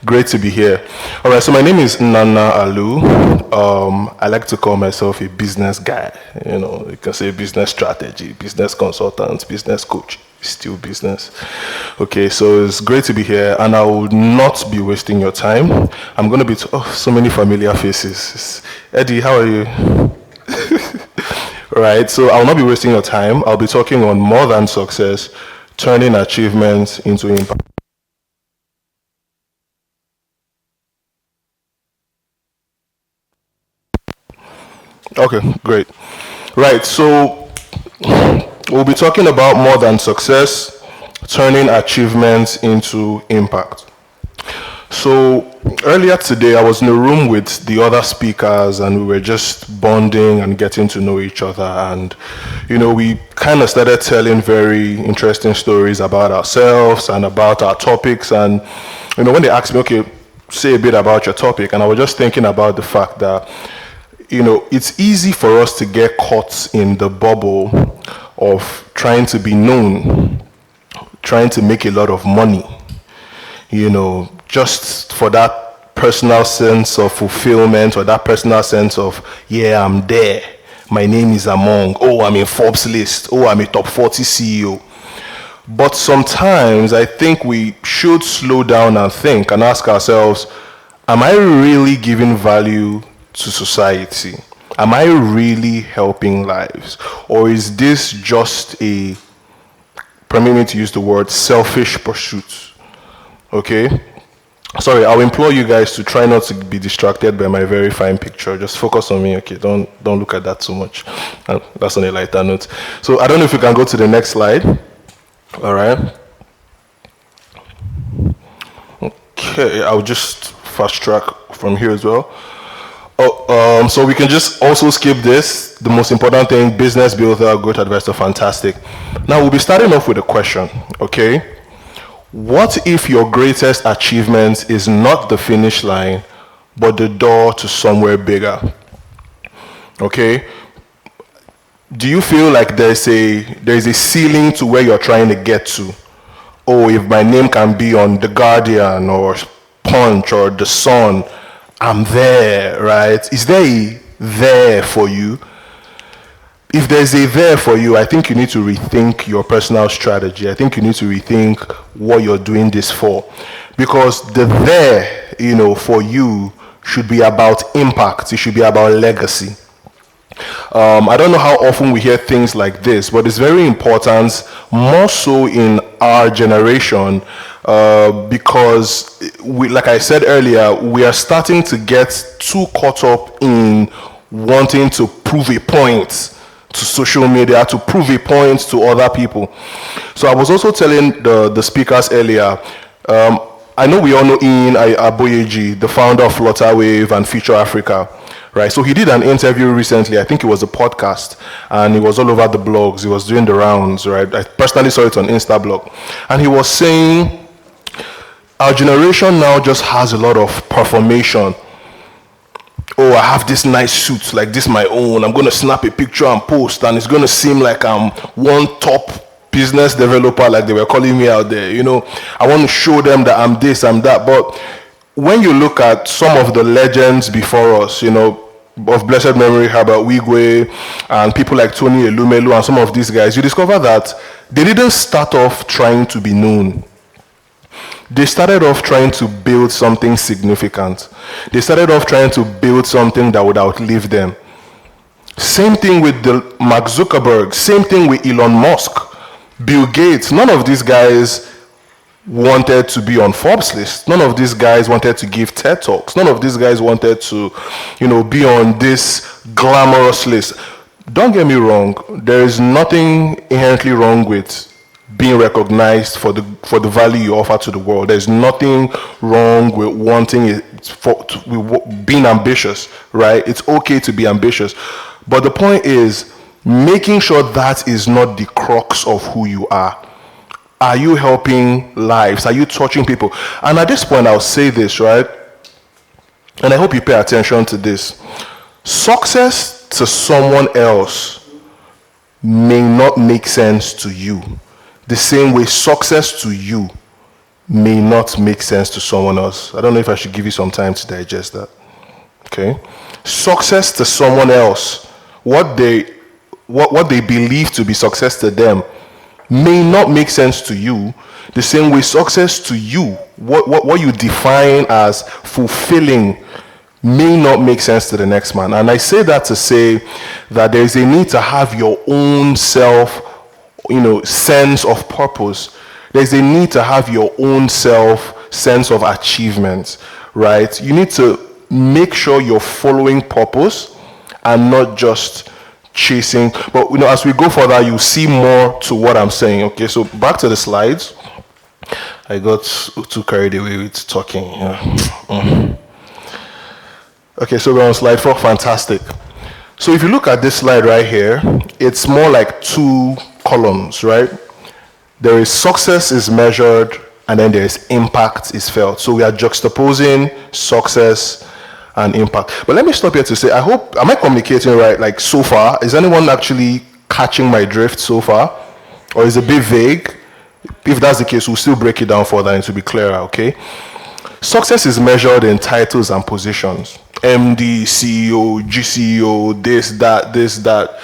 Great to be here. All right, so my name is Nnanna Alu. I like to call myself a business guy. You can say business strategy, business consultant, business coach. Still business. Okay, so it's great to be here, and I will not be wasting your time. I'm going to be so many familiar faces. Eddie, how are you? Right, so I'll not be wasting your time. I'll be talking on more than success, turning achievements into impact. Okay, great. Right, so we'll be talking about more than success, turning achievements into impact. So earlier today, I was in a room with the other speakers, and we were just bonding and getting to know each other. And, we kind of started telling very interesting stories about ourselves and about our topics. And, when they asked me, okay, say a bit about your topic, and I was just thinking about the fact that it's easy for us to get caught in the bubble of trying to be known, trying to make a lot of money, just for that personal sense of fulfillment or that personal sense of, yeah, I'm there. My name is among. Oh, I'm in Forbes list. Oh, I'm a top 40 CEO. But sometimes I think we should slow down and think and ask ourselves, am I really giving value to society? Am I really helping lives? Or is this just permit me to use the word, selfish pursuit? Okay? Sorry, I'll implore you guys to try not to be distracted by my very fine picture. Just focus on me, okay? Don't look at that too much. That's on a lighter note. So I don't know if you can go to the next slide. All right. Okay, I'll just fast track from here as well. So we can just also skip this. The most important thing, business builder, growth advisor, fantastic. Now we'll be starting off with a question, okay? What if your greatest achievement is not the finish line, but the door to somewhere bigger? Okay? Do you feel like there's a ceiling to where you're trying to get to? Oh, if my name can be on The Guardian or Punch or The Sun, I'm there, right? Is there a there for you? If there's a there for you, I think you need to rethink your personal strategy. I think you need to rethink what you're doing this for. Because the there, for you should be about impact. It should be about legacy. I don't know how often we hear things like this, but it's very important, more so in our generation, because like I said earlier, we are starting to get too caught up in wanting to prove a point to social media, to prove a point to other people. So I was also telling the speakers earlier, I know we all know Ian Aboyeji, the founder of Flutterwave and Future Africa. Right, so he did an interview recently. I think it was a podcast, and it was all over the blogs. He was doing the rounds, right? I personally saw it on Instablog, and he was saying our generation now just has a lot of performation. Oh, I have this nice suit, like this my own. I'm going to snap a picture and post, and it's going to seem like I'm one top business developer, like they were calling me out there. I want to show them that I'm this, I'm that, but when you look at some of the legends before us, of blessed memory, Herbert Wigwe, and people like Tony Elumelu and some of these guys, you discover that they didn't start off trying to be known. They started off trying to build something significant. They started off trying to build something that would outlive them. Same thing with Mark Zuckerberg, same thing with Elon Musk, Bill Gates. None of these guys wanted to be on Forbes list. None of these guys wanted to give TED Talks. None of these guys wanted to, be on this glamorous list. Don't get me wrong. There is nothing inherently wrong with being recognized for the value you offer to the world. There's nothing wrong with with being ambitious, right? It's okay to be ambitious. But the point is making sure that is not the crux of who you are. Are you helping lives? Are you touching people? And at this point, I'll say this, right? And I hope you pay attention to this. Success to someone else may not make sense to you. The same way success to you may not make sense to someone else. I don't know if I should give you some time to digest that. Okay? Success to someone else, what they believe to be success to them, may not make sense to you. The same way success to you, what you define as fulfilling, may not make sense to the next man. And I say that to say that there is a need to have your own self, sense of purpose. There's a need to have your own self sense of achievement, right? You need to make sure you're following purpose and not just chasing. But as we go further, you see more to what I'm saying. Okay, so back to the slides. I got too carried away with talking. Yeah. Okay, so we're on slide 4. Fantastic. So if you look at this slide right here, it's more like 2 columns, right? There is success is measured, and then there is impact is felt. So we are juxtaposing success and impact. But let me stop here to say, am I communicating right, like so far? Is anyone actually catching my drift so far? Or is it a bit vague? If that's the case, we'll still break it down further and to be clearer, okay? Success is measured in titles and positions. MD, CEO, GCEO, this, that.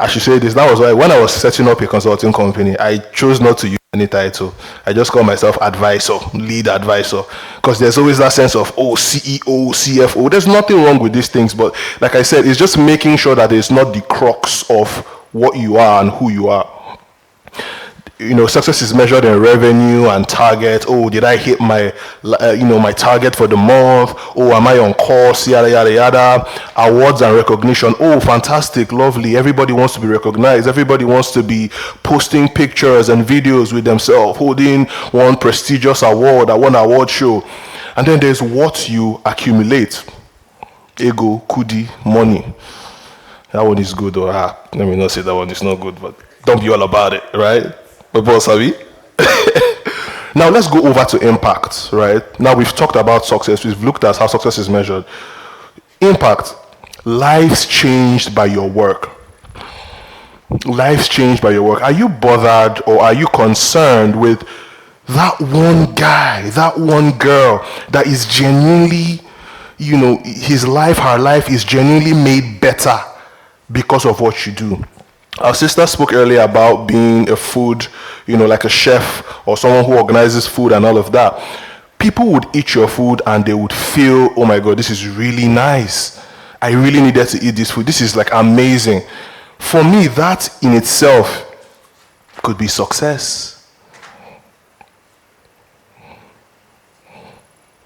I should say this. That was why when I was setting up a consulting company, I chose not to use any title. I just call myself advisor, lead advisor. Because there's always that sense of, CEO, CFO. There's nothing wrong with these things. But like I said, it's just making sure that it's not the crux of what you are and who you are. Success is measured in revenue and target. Did I hit my, my target for the month? Am I on course? Yada, yada, yada. Awards and recognition. Fantastic, lovely. Everybody wants to be recognized. Everybody wants to be posting pictures and videos with themselves, holding one prestigious award at one award show. And then there's what you accumulate. Ego, kudi, money. That one is good. Let me not say that one is not good, but don't be all about it, right? But boss, have we? Now let's go over to impact, right? Now we've talked about success. We've looked at how success is measured. Impact. Lives changed by your work. Lives changed by your work. Are you bothered or are you concerned with that one guy, that one girl that is genuinely, his life, her life is genuinely made better because of what you do? Our sister spoke earlier about being a food, like a chef or someone who organizes food and all of that. People would eat your food and they would feel, oh my God, this is really nice. I really needed to eat this food. This is like amazing. For me, that in itself could be success.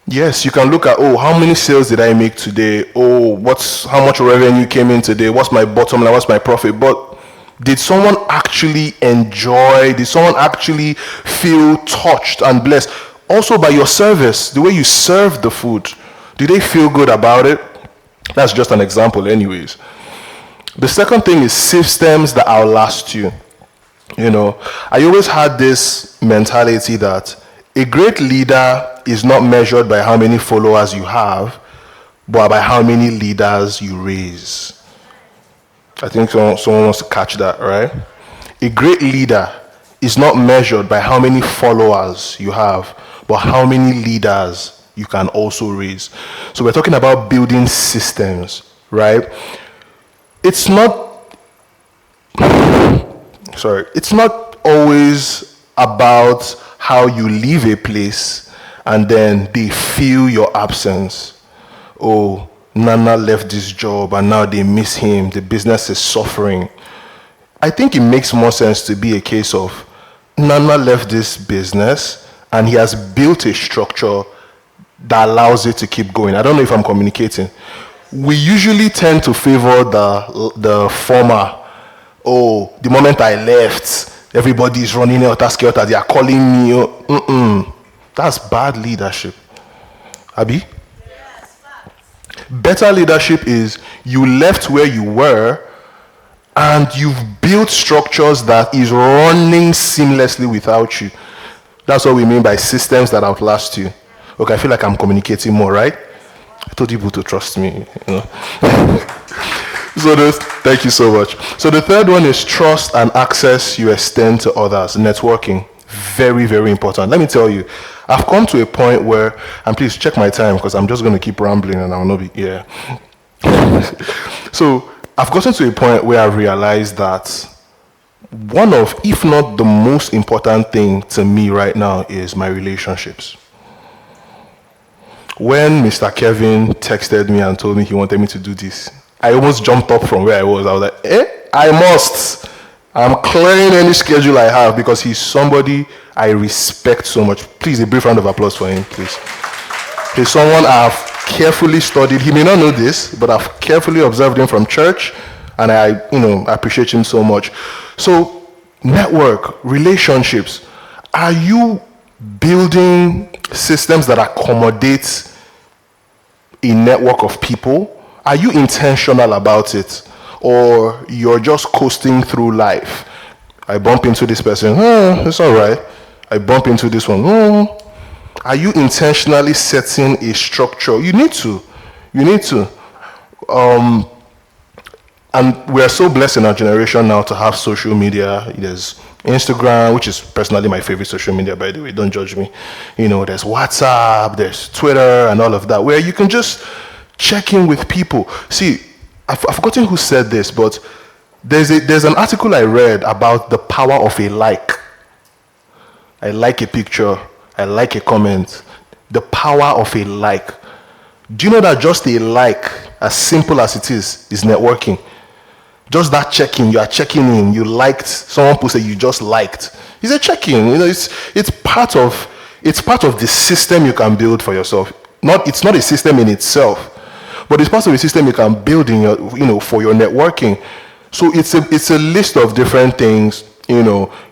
Yes, you can look at, how many sales did I make today? How much revenue came in today? What's my bottom line? What's my profit? But did someone actually enjoy? Did someone actually feel touched and blessed? Also by your service, the way you serve the food. Do they feel good about it? That's just an example anyways. The second thing is systems that outlast you. I always had this mentality that a great leader is not measured by how many followers you have, but by how many leaders you raise. I think someone wants to catch that, right? A great leader is not measured by how many followers you have, but how many leaders you can also raise. So we're talking about building systems, right? It's not always about how you leave a place and then they feel your absence. Nnanna left this job and now they miss him. The business is suffering. I think it makes more sense to be a case of Nnanna left this business and he has built a structure that allows it to keep going. I don't know if I'm communicating. We usually tend to favor the former. The moment I left, everybody is running helter-skelter. They are calling me. That's bad leadership. Abi? Better leadership is you left where you were and you've built structures that is running seamlessly without you. That's what we mean by systems that outlast you. Okay, I feel like I'm communicating more, right? I told you to trust me. Thank you so much. So the third one is trust and access you extend to others. Networking. Very, very important. Let me tell you, I've come to a point where, and please check my time because I'm just going to keep rambling and I'll not be here. So I've gotten to a point where I've realized that one of, if not the most important thing to me right now is my relationships. When Mr. Kevin texted me and told me he wanted me to do this, I almost jumped up from where I was. I was like, I must. I'm clearing any schedule I have because he's somebody I respect so much. Please, a brief round of applause for him, please. He's someone I've carefully studied. He may not know this, but I've carefully observed him from church, and I appreciate him so much. So, network, relationships. Are you building systems that accommodate a network of people? Are you intentional about it? Or you're just coasting through life? I bump into this person, it's all right. I bump into this one, Are you intentionally setting a structure? You need to. And we're so blessed in our generation now to have social media. There's Instagram, which is personally my favorite social media, by the way, don't judge me. There's WhatsApp, there's Twitter, and all of that, where you can just check in with people. See, I've forgotten who said this, but there's an article I read about the power of a like. I like a picture, I like a comment. The power of a like. Do you know that just a like, as simple as it is networking? Just that checking, you are checking in, you liked, someone posted, you just liked. It's a check-in, it's part of the system you can build for yourself. It's not a system in itself, but it's part of a system you can build in your, for your networking. So it's a list of different things,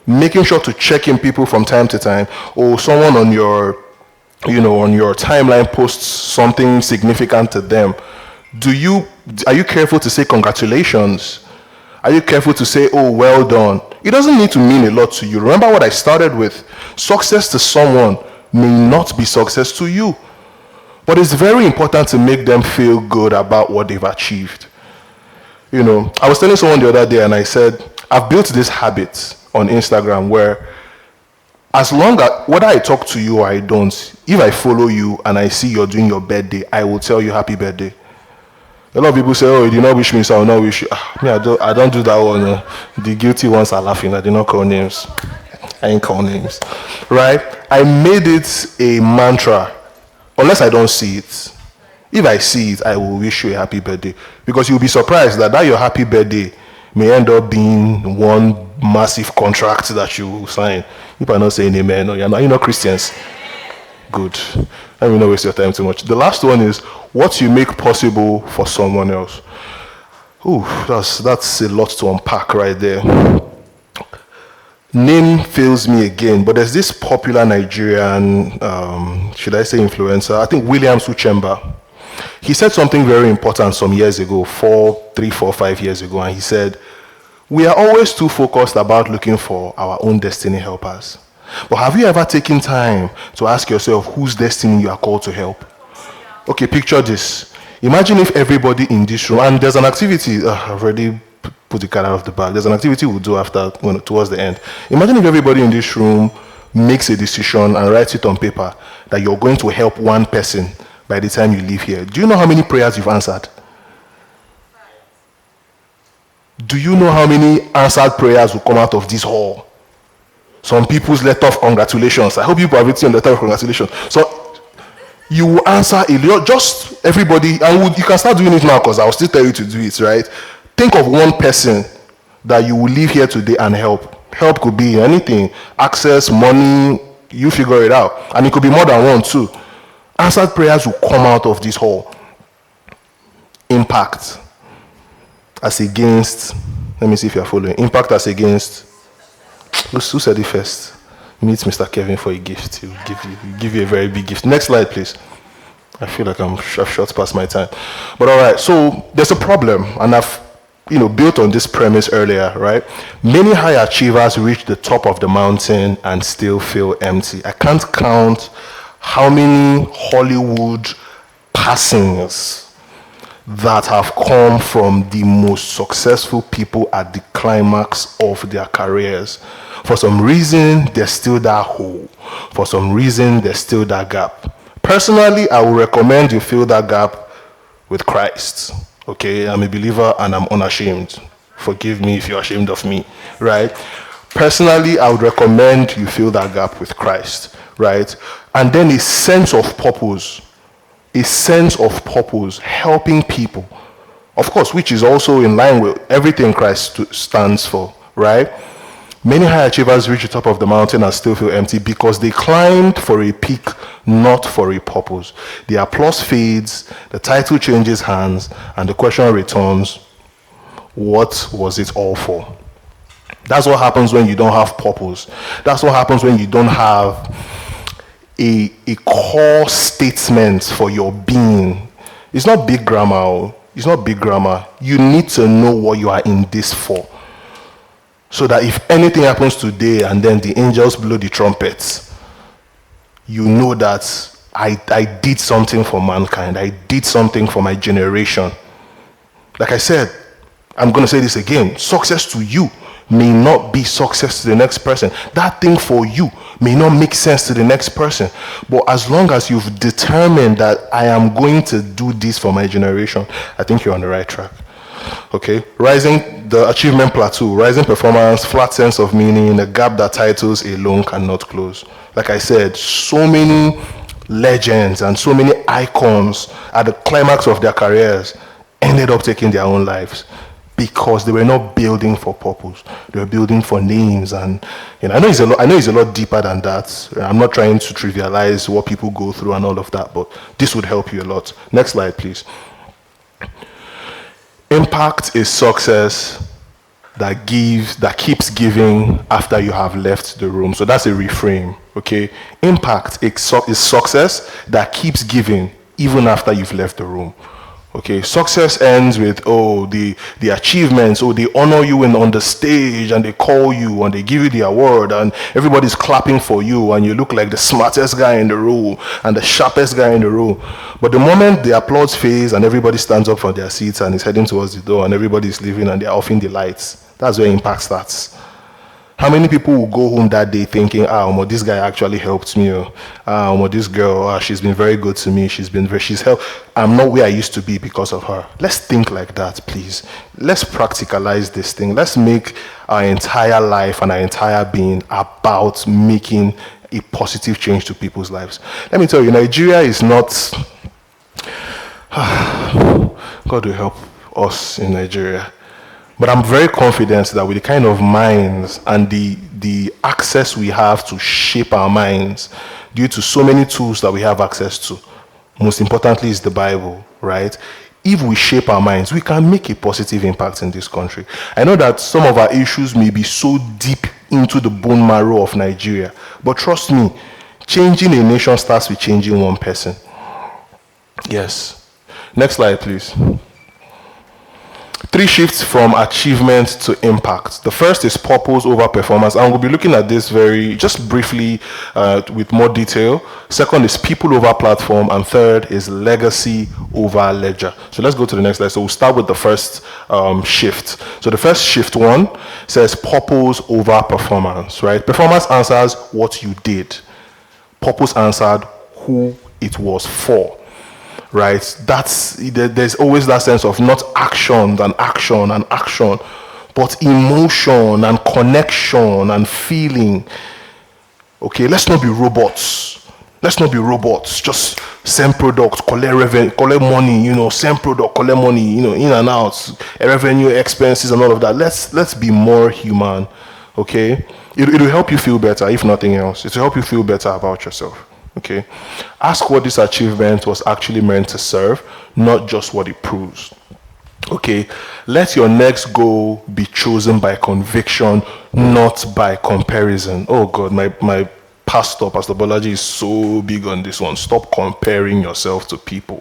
making sure to check in people from time to time, or someone on your timeline posts something significant to them. Are you careful to say congratulations? Are you careful to say, oh, well done? It doesn't need to mean a lot to you. Remember what I started with. Success to someone may not be success to you. But it's very important to make them feel good about what they've achieved. I was telling someone the other day and I said, I've built this habit on Instagram where as long as, whether I talk to you or I don't, if I follow you and I see you're doing your birthday, I will tell you happy birthday. A lot of people say, oh, you did not wish me, so I will not wish you. Me, I don't do that one. The guilty ones are laughing. I did not call names. I ain't call names. Right? I made it a mantra. Unless I don't see it. If I see it, I will wish you a happy birthday. Because you'll be surprised that your happy birthday may end up being one massive contract that you will sign. If I'm not saying amen, or you're not Christians. Good. Let me not waste your time too much. The last one is what you make possible for someone else. Ooh, that's a lot to unpack right there. Name fails me again, but there's this popular Nigerian, should I say influencer? I think William Suchemba. He said something very important some years ago, 5 years ago, and he said, we are always too focused about looking for our own destiny helpers. But have you ever taken time to ask yourself whose destiny you are called to help? Okay, picture this. Imagine if everybody in this room, and there's an activity, I've already put the cat out of the bag. There's an activity we'll do towards the end. Imagine if everybody in this room makes a decision and writes it on paper that you're going to help one person by the time you leave here. Do you know how many prayers you've answered? Do you know how many answered prayers will come out of this hall? Some people's letter of congratulations. I hope you have written a letter of congratulations. So you will answer just everybody, and you can start doing it now because I'll still tell you to do it, right? Think of one person that you will leave here today and help. Help could be anything. Access, money, you figure it out. And it could be more than one too. Answered prayers will come out of this hall. Impact as against, let me see if you're following. Impact as against, who said it first? Meet Mr. Kevin for a gift. He'll give you a very big gift. Next slide, please. I feel like I've shot past my time. But all right, so there's a problem, and I've built on this premise earlier, right? Many high achievers reach the top of the mountain and still feel empty. I can't count how many Hollywood passings that have come from the most successful people at the climax of their careers. For some reason, there's still that hole. For some reason, there's still that gap. Personally, I would recommend you fill that gap with Christ. Okay, I'm a believer and I'm unashamed. Forgive me if you're ashamed of me, right? Personally, I would recommend you fill that gap with Christ, right? And then a sense of purpose, helping people, of course, which is also in line with everything Christ stands for, right? Many high achievers reach the top of the mountain and still feel empty because they climbed for a peak, not for a purpose. The applause fades, the title changes hands, and the question returns, what was it all for? That's what happens when you don't have purpose. That's what happens when you don't have a core statement for your being. It's not big grammar. It's not big grammar. You need to know what you are in this for. So that if anything happens today and then the angels blow the trumpets, you know that I did something for mankind. I did something for my generation. Like I said, I'm going to say this again. Success to you may not be success to the next person. That thing for you may not make sense to the next person. But as long as you've determined that I am going to do this for my generation, I think you're on the right track. Okay, rising the achievement plateau, rising performance, flat sense of meaning, a gap that titles alone cannot close. Like I said, so many legends and so many icons at the climax of their careers ended up taking their own lives because they were not building for purpose. They were building for names. And I know it's a lot deeper than that. I'm not trying to trivialize what people go through and all of that, but this would help you a lot. Next slide, please. Impact is success that keeps giving after you have left the room. So that's a reframe, okay? Impact is success that keeps giving even after you've left the room. Okay, success ends with, the achievements, they honor you on the stage and they call you and they give you the award and everybody's clapping for you and you look like the smartest guy in the room and the sharpest guy in the room. But the moment the applause fades and everybody stands up from their seats and is heading towards the door and everybody's leaving and they're offing the lights, that's where impact starts. How many people will go home that day thinking, this guy actually helped me, this girl, she's been very good to me, she's helped, I'm not where I used to be because of her. Let's think like that, please. Let's practicalize this thing. Let's make our entire life and our entire being about making a positive change to people's lives. Let me tell you, Nigeria is not, God will help us in Nigeria. But I'm very confident that with the kind of minds and the access we have to shape our minds due to so many tools that we have access to, most importantly is the Bible, right? If we shape our minds, we can make a positive impact in this country. I know that some of our issues may be so deep into the bone marrow of Nigeria, but trust me, changing a nation starts with changing one person. Yes. Next slide, please. 3 shifts from achievement to impact. The first is purpose over performance, and we'll be looking at this just briefly with more detail. Second is people over platform, and third is legacy over ledger. So let's go to the next slide. So we'll start with the first shift. So the first shift 1 says purpose over performance, right? Performance answers what you did. Purpose answered who it was for. Right, there's always that sense of not action, but emotion and connection and feeling. Okay, let's not be robots. Just send product, collect money, send product, collect money, in and out, revenue, expenses and all of that. Let's be more human. Okay, it will help you feel better, if nothing else. It will help you feel better about yourself. Okay, ask what this achievement was actually meant to serve, not just what it proves. Okay, let your next goal be chosen by conviction, not by comparison. Oh God, my Pastor Bolaji is so big on this one. Stop comparing yourself to people.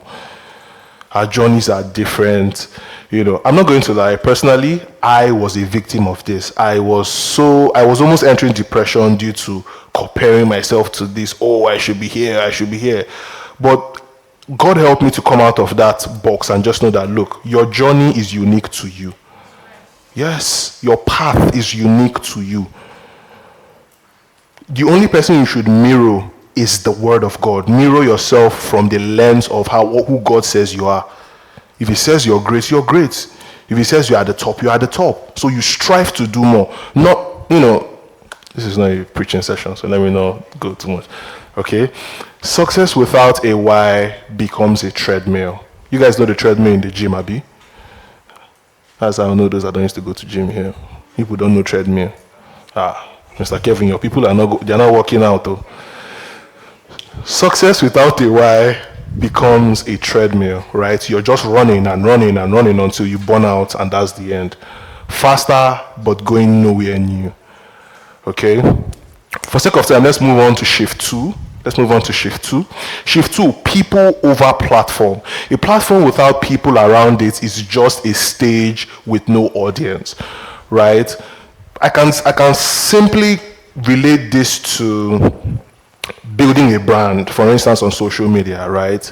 Our journeys are different. I'm not going to lie. Personally, I was a victim of this. I was almost entering depression due to comparing myself to this. I should be here. But God help me to come out of that box and just know that, look, your journey is unique to you. Yes, your path is unique to you. The only person you should mirror is the word of God. Mirror yourself from the lens of who God says you are. If he says you're great, you're great. If he says you're at the top, you're at the top. So you strive to do more. Not, this is not a preaching session, so let me not go too much. Okay? Success without a why becomes a treadmill. You guys know the treadmill in the gym, Abi? That's how I know those that don't used to go to gym here. People don't know treadmill. Mr. Kevin, your people they're not working out though. Success without a why becomes a treadmill, right? You're just running and running and running until you burn out, and that's the end. Faster, but going nowhere new. Okay? For sake of time, let's move on to shift 2. Shift 2, people over platform. A platform without people around it is just a stage with no audience, right? I can simply relate this to building a brand, for instance, on social media, right?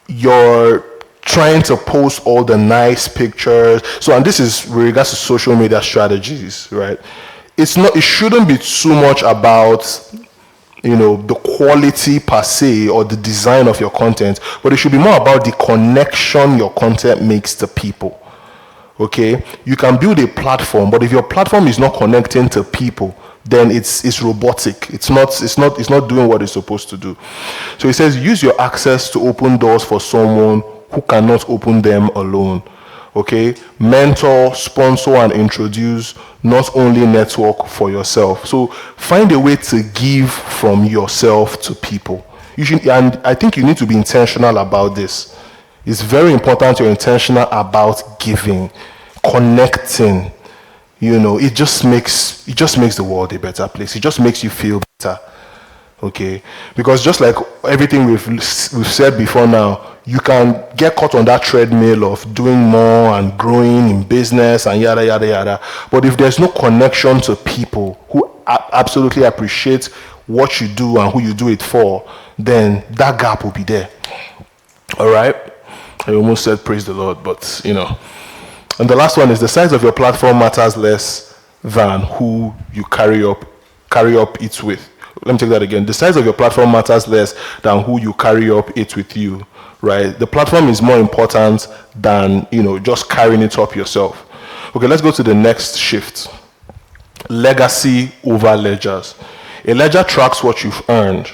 You're trying to post all the nice pictures. So, and this is with regards to social media strategies, right? It shouldn't be too much about, the quality per se or the design of your content, but it should be more about the connection your content makes to people. Okay, you can build a platform, but if your platform is not connecting to people, then it's robotic. It's not doing what it's supposed to do. So it says, use your access to open doors for someone who cannot open them alone. Okay, mentor, sponsor, and introduce, not only network for yourself. So find a way to give from yourself to people. And I think you need to be intentional about this. It's very important you're intentional about giving, connecting. It just makes the world a better place. It just makes you feel better. Okay? Because just like everything we've said before now, you can get caught on that treadmill of doing more and growing in business and yada yada yada. But if there's no connection to people who absolutely appreciate what you do and who you do it for, then that gap will be there. All right? I almost said praise the Lord, but And the last one is, the size of your platform matters less than who you carry up it with. Let me take that again. The size of your platform matters less than who you carry up it with you, right? The platform is more important than, just carrying it up yourself. Okay, let's go to the next shift. Legacy over ledgers. A ledger tracks what you've earned.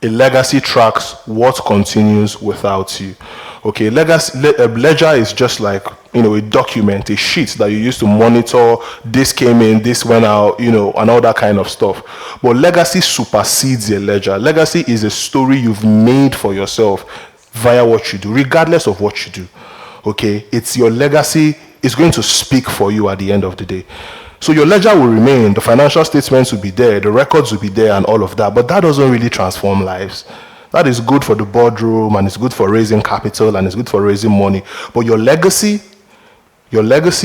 A legacy tracks what continues without you. Okay, ledger is just like, a document, a sheet that you use to monitor, this came in, this went out, and all that kind of stuff. But legacy supersedes a ledger. Legacy is a story you've made for yourself via what you do, regardless of what you do. Okay, it's your legacy is going to speak for you at the end of the day. So your ledger will remain, the financial statements will be there, the records will be there and all of that, but that doesn't really transform lives. That is good for the boardroom, and it's good for raising capital, and it's good for raising money. But your legacy,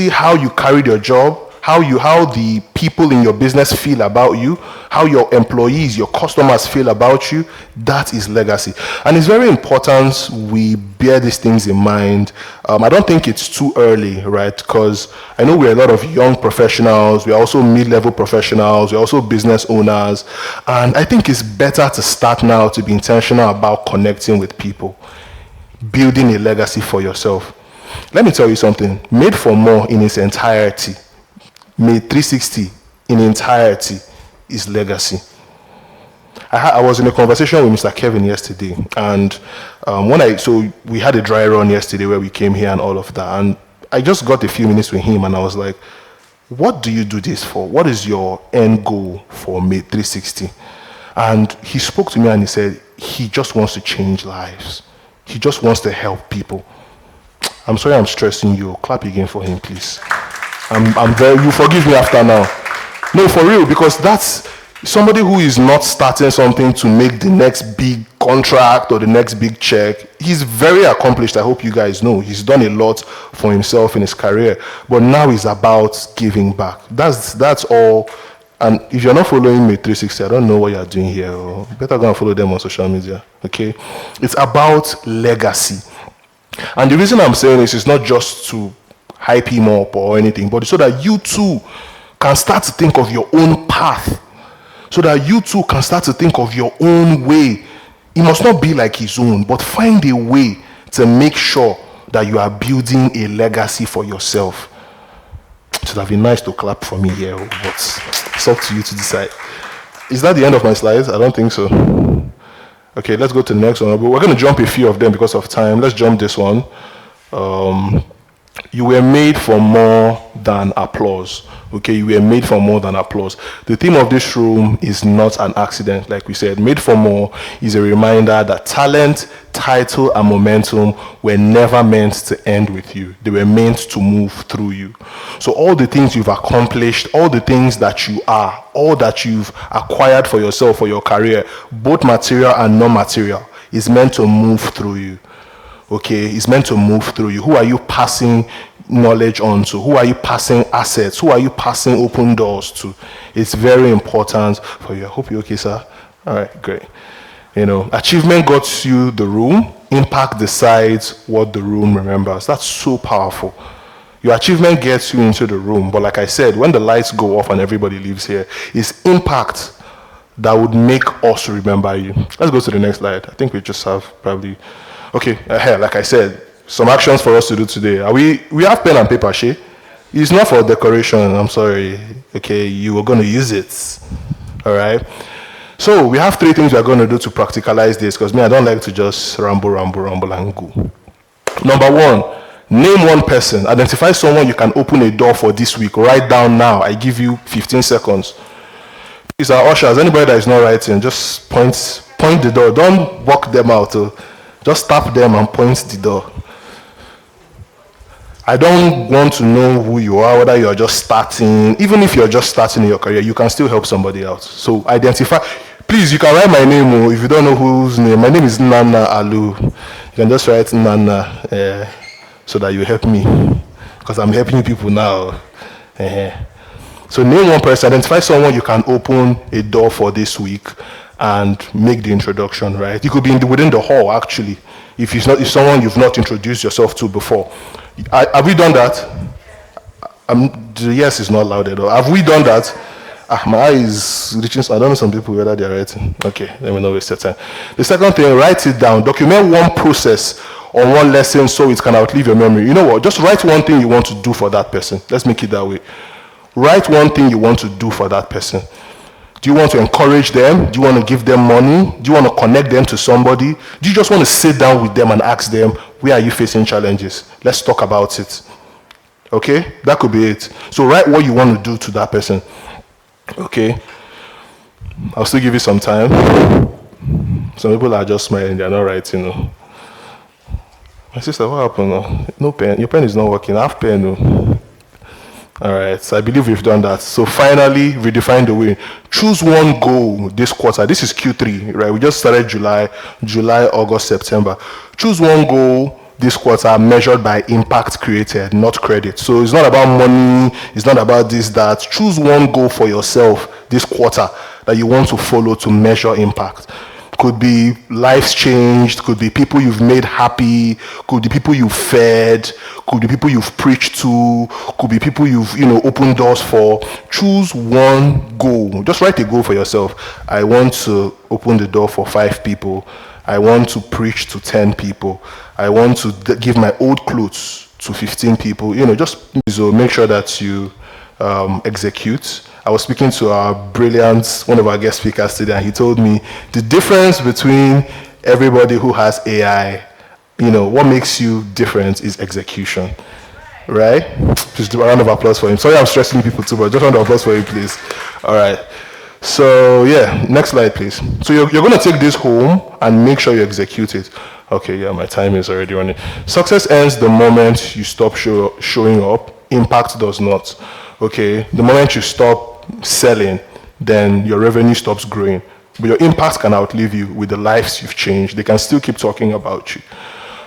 how you carried your job, how the people in your business feel about you, how your employees, your customers feel about you, that is legacy. And it's very important we bear these things in mind. I don't think it's too early, right? Because I know we're a lot of young professionals, we're also mid-level professionals, we're also business owners, and I think it's better to start now to be intentional about connecting with people, building a legacy for yourself. Let me tell you something. Made for More in its entirety, Made 360 in entirety is legacy. I was in a conversation with Mr. Kevin yesterday, and we had a dry run yesterday where we came here and all of that, and I just got a few minutes with him, and I was like, what do you do this for? What is your end goal for Made 360? And he spoke to me and he said he just wants to change lives. He just wants to help people. I'm sorry I'm stressing you. Clap again for him, please. You forgive me after now. No, for real, because that's somebody who is not starting something to make the next big contract or the next big check. He's very accomplished. I hope you guys know. He's done a lot for himself in his career, but now it's about giving back. That's all And if you're not following me 360, I don't know what you're doing here. Or better go and follow them on social media. Okay? It's about legacy. And the reason I'm saying this is not just to hype him up or anything, but so that you too can start to think of your own path. So that you too can start to think of your own way. It must not be like his own, but find a way to make sure that you are building a legacy for yourself. It would have been nice to clap for me here, but it's up to you to decide. Is that the end of my slides? I don't think so. Okay, let's go to the next one. But we're going to jump a few of them because of time. Let's jump this one. You were made for more than applause. Okay, you were made for more than applause. The theme of this room is not an accident, like we said. Made for more is a reminder that talent, title, and momentum were never meant to end with you. They were meant to move through you. So all the things you've accomplished, all the things that you are, all that you've acquired for yourself, for your career, both material and non-material, is meant to move through you. Okay, it's meant to move through you. Who are you passing knowledge on to? Who are you passing assets? Who are you passing open doors to? It's very important for you. I hope you're okay, sir. All right, great. You know, achievement got you the room. Impact decides what the room remembers. That's so powerful. Your achievement gets you into the room, but like I said, when the lights go off and everybody leaves here, it's impact that would make us remember you. Let's go to the next slide. I think we just have probably... Okay, like I said, some actions for us to do today. We have pen and paper, Shay. It's not for decoration, I'm sorry. Okay, you were going to use it. All right? So we have 3 things we're going to do to practicalize this, because I don't like to just ramble and go. Number 1, name one person. Identify someone you can open a door for this week. Write down now. I give you 15 seconds. Please, our ushers, anybody that is not writing, just point the door. Don't walk them out. Just tap them and point the door. I don't want to know who you are, whether you're just starting. Even if you're just starting in your career, you can still help somebody out. So identify. Please, you can write my name if you don't know whose name. My name is Nnanna Alu. You can just write Nnanna so that you help me. Because I'm helping people now. So name one person. Identify someone you can open a door for this week and make the introduction, right? It could be within the hall, actually. If it's someone you've not introduced yourself to before. Have we done that? The yes is not loud at all. Have we done that? My eye is reaching. I don't know some people whether they're writing. Okay, let me not waste your time. The second thing, write it down. Document one process or one lesson so it can outlive your memory. You know what? Just write one thing you want to do for that person. Let's make it that way. Write one thing you want to do for that person. Do you want to encourage them? Do you want to give them money? Do you want to connect them to somebody? Do you just want to sit down with them and ask them, where are you facing challenges? Let's talk about it. Okay? That could be it. So write what you want to do to that person. Okay? I'll still give you some time. Some people are just smiling. They're not writing. My sister, what happened? No pen. Your pen is not working. I have pen. All right, so I believe we've done that. So finally, redefine the win. Choose one goal this quarter. This is Q3, right? We just started July, August, September. Choose one goal this quarter measured by impact created, not credit. So it's not about money. It's not about this, that. Choose one goal for yourself this quarter that you want to follow to measure impact. Could be lives changed, could be people you've made happy, could be people you've fed, could be people you've preached to, could be people you've opened doors for. Choose one goal. Just write a goal for yourself. I want to open the door for 5 people. I want to preach to 10 people. I want to give my old clothes to 15 people. Just so make sure that you execute. I was speaking to one of our guest speakers today, and he told me the difference between everybody who has AI, what makes you different is execution, right? Just do a round of applause for him. Sorry I'm stressing people too, but just a round of applause for him, please. All right. So yeah, next slide, please. So you're going to take this home and make sure you execute it. Okay, yeah, my time is already running. Success ends the moment you stop showing up. Impact does not. Okay, the moment you stop selling, then your revenue stops growing. But your impact can outlive you with the lives you've changed. They can still keep talking about you.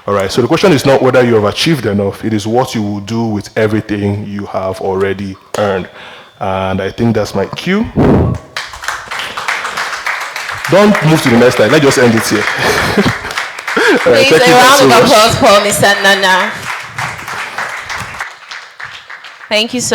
All right, so the question is not whether you have achieved enough. It is what you will do with everything you have already earned. And I think that's my cue. Don't move to the next slide. Let's just end it here. Please, a round of applause for Mr. Nnanna. Thank you so